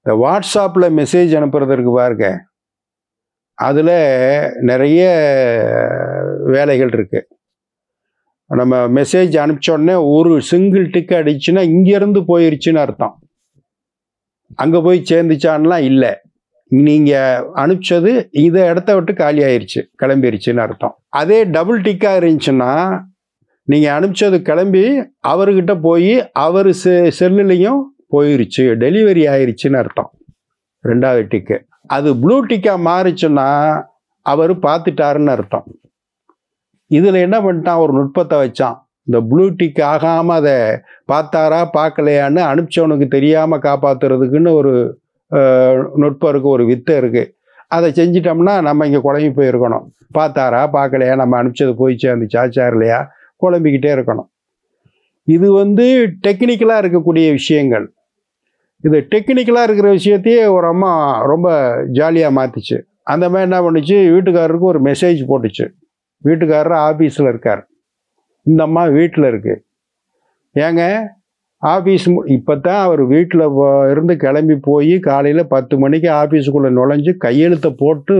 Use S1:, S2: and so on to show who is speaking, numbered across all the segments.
S1: இந்த வாட்ஸ்அப்பில் மெசேஜ் அனுப்புறதற்கு பாருங்க, அதில் நிறைய வேலைகள் இருக்குது. நம்ம மெசேஜ் அனுப்பிச்சோடனே ஒரு சிங்கிள் டிக் அடிச்சுன்னா இங்கேருந்து போயிருச்சுன்னு அர்த்தம். அங்கே போய் சேர்ந்துச்சான்லாம் இல்லை. நீங்கள் அனுப்பிச்சது இதை இடத்த விட்டு காலி ஆயிடுச்சு, கிளம்பிருச்சுன்னு அர்த்தம். அதே டபுள் டிக்காக இருந்துச்சுன்னா நீங்கள் அனுப்பிச்சது கிளம்பி அவர்கிட்ட போய் அவர் செல்லுலேயும் போயிருச்சு, டெலிவரி ஆயிடுச்சுன்னு அர்த்தம். ரெண்டாவது டிக்கு. அது ப்ளூ டிக்காக மாறிச்சுன்னா அவர் பார்த்துட்டாருன்னு அர்த்தம். இதில் என்ன பண்ணிட்டான், ஒரு நுட்பத்தை வச்சான். இந்த ப்ளூ டிக் ஆகாமல் அதை பார்த்தாரா பார்க்கலையான்னு அனுப்பிச்சவனுக்கு தெரியாமல் காப்பாற்றுறதுக்குன்னு ஒரு நுட்பம் இருக்குது, ஒரு வித்தை இருக்குது. அதை செஞ்சிட்டோம்னா நம்ம இங்கே குழம்பி போயிருக்கணும். பார்த்தாரா பார்க்கலையா, நம்ம அனுப்பிச்சது போய் சேர்ந்துச்சா சேரலையா, குழம்பிக்கிட்டே இருக்கணும். இது டெக்னிக்கலாக இருக்கக்கூடிய விஷயங்கள். இது டெக்னிக்கலாக இருக்கிற விஷயத்தையே ஒரு அம்மா ரொம்ப ஜாலியாக மாற்றிச்சு. அந்த மாதிரி என்ன பண்ணுச்சு, வீட்டுக்காரருக்கு ஒரு மெசேஜ் போட்டுச்சு. வீட்டுக்காரர் ஆஃபீஸில் இருக்கார், இந்த அம்மா வீட்டில் இருக்குது. ஏங்க ஆஃபீஸ் இப்போ தான் அவர் வீட்டில் இருந்து கிளம்பி போய் காலையில் 10 மணிக்கு ஆஃபீஸுக்குள்ளே நுழைஞ்சு கையெழுத்தை போட்டு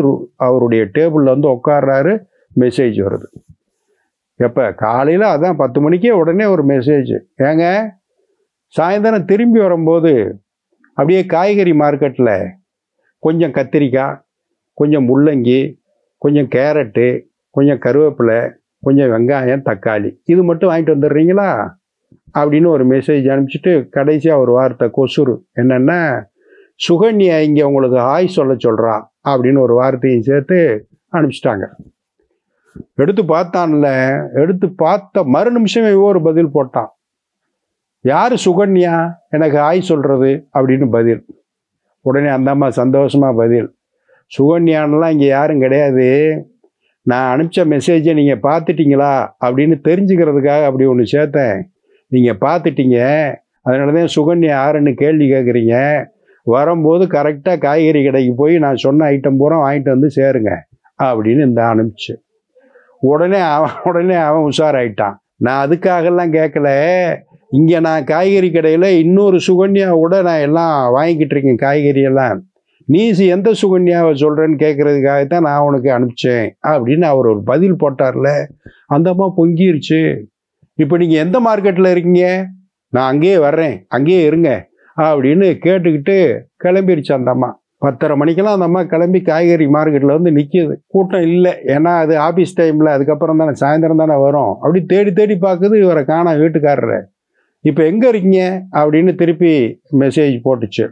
S1: அவருடைய டேபிளில் உட்கார்றாரு. மெசேஜ் வருது. எப்போ காலையில் அதான் 10 மணிக்கே உடனே ஒரு மெசேஜ். ஏங்க சாயந்தரம் திரும்பி வரும்போது அப்படியே காய்கறி மார்க்கெட்டில் கொஞ்சம் கத்திரிக்காய், கொஞ்சம் முள்ளங்கி, கொஞ்சம் கேரட்டு, கொஞ்சம் கருவேப்பிலை, கொஞ்சம் வெங்காயம், தக்காளி இது மட்டும் வாங்கிட்டு வந்துடுறீங்களா அப்படின்னு ஒரு மெசேஜ் அனுப்பிச்சிட்டு கடைசியாக ஒரு வார்த்தை கொசுறு என்னென்னா, சுகன்யா இங்கே உங்களுக்கு ஹாய் சொல்ல சொல்கிறா அப்படின்னு ஒரு வார்த்தையும் சேர்த்து அனுப்பிச்சிட்டாங்க. எடுத்து பார்த்தான்ல, எடுத்து பார்த்த மறு நிமிஷமே ஒரு பதில் போட்டான். யார் சுகன்யா எனக்கு ஹாய் சொல்கிறது அப்படின்னு பதில். உடனே அந்த அம்மா சந்தோஷமாக பதில், சுகன்யான்லாம் இங்கே யாரும் கிடையாது, நான் அனுப்பிச்ச மெசேஜை நீங்கள் பார்த்துட்டீங்களா அப்படின்னு தெரிஞ்சுக்கிறதுக்காக அப்படி ஒன்று சேர்த்தேன். நீங்கள் பார்த்துட்டீங்க, அதனால தான் சுகன்யா யாருன்னு கேள்வி கேட்குறீங்க. வரும்போது கரெக்டாக காய்கறி கடைக்கு போய் நான் சொன்ன ஐட்டம் பூரா வாங்கிட்டு வந்து சேருங்க அப்படின்னு இந்த அனுப்பிச்சு. உடனே அவன் உஷாராயிட்டான். நான் அதுக்காகலாம் கேட்கல, இங்கே நான் காய்கறி கடையில் இன்னொரு சுகன்யாவோட நான் எல்லாம் வாங்கிக்கிட்டு இருக்கேன் காய்கறியெல்லாம், நீ எந்த சுகன்யாவை சொல்கிறேன்னு கேட்குறதுக்காகத்தான் நான் உனக்கு அனுப்பிச்சேன் அப்படின்னு அவர் ஒரு பதில் போட்டார்ல. அந்த அம்மா பொங்கிருச்சு. இப்போ நீங்கள் எந்த மார்க்கெட்டில் இருக்கீங்க, நான் அங்கேயே வர்றேன், அங்கேயே இருங்க அப்படின்னு கேட்டுக்கிட்டு கிளம்பிருச்சு அந்த அம்மா. 10:30 மணிக்கெல்லாம் அந்த அம்மா கிளம்பி காய்கறி மார்க்கெட்டில் நிற்கிது. கூட்டம் இல்லை, ஏன்னா அது ஆஃபீஸ் டைமில், அதுக்கப்புறம் தானே சாயந்தரம் தானே வரும். அப்படி தேடி தேடி பார்க்குது, இவரை காணா வீட்டுக்காரரை. இப்போ எங்கே இருக்கீங்க அப்படின்னு திருப்பி மெசேஜ் போட்டுச்சு.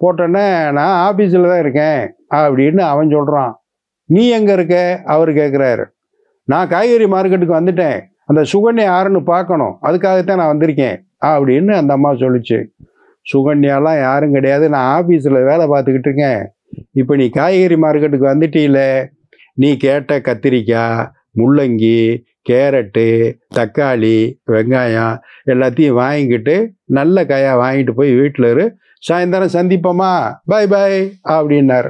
S1: போட்டோன்னே நான் ஆஃபீஸில் தான் இருக்கேன் அப்படின்னு அவன் சொல்கிறான். நீ எங்கே இருக்க அவர் கேட்குறாரு. நான் காய்கறி மார்க்கெட்டுக்கு வந்துட்டேன், அந்த சுகன்யா யாருன்னு பார்க்கணும், அதுக்காகத்தான் நான் வந்திருக்கேன் அப்படின்னு அந்த அம்மா சொல்லிச்சு. சுகன்யாலாம் யாரும் கிடையாது, நான் ஆஃபீஸில் வேலை பார்த்துக்கிட்டு இருக்கேன். இப்போ நீ காய்கறி மார்க்கெட்டுக்கு வந்துட்டீல, நீ கேட்ட கத்திரிக்காய், முள்ளங்கி, கேரட்டு, தக்காளி, வெங்காயம் எல்லாத்தையும் வாங்கிக்கிட்டு நல்ல காயாக வாங்கிட்டு போய் வீட்டில் இரு, சாயந்தரம் சந்திப்போமா, பாய் பாய் அப்படின்னார்.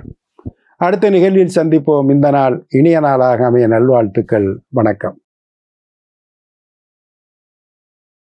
S1: அடுத்த நிகழ்வில் சந்திப்போம். இந்த நாள் இனிய நாளாக அமைய நல்வாழ்த்துக்கள். வணக்கம்.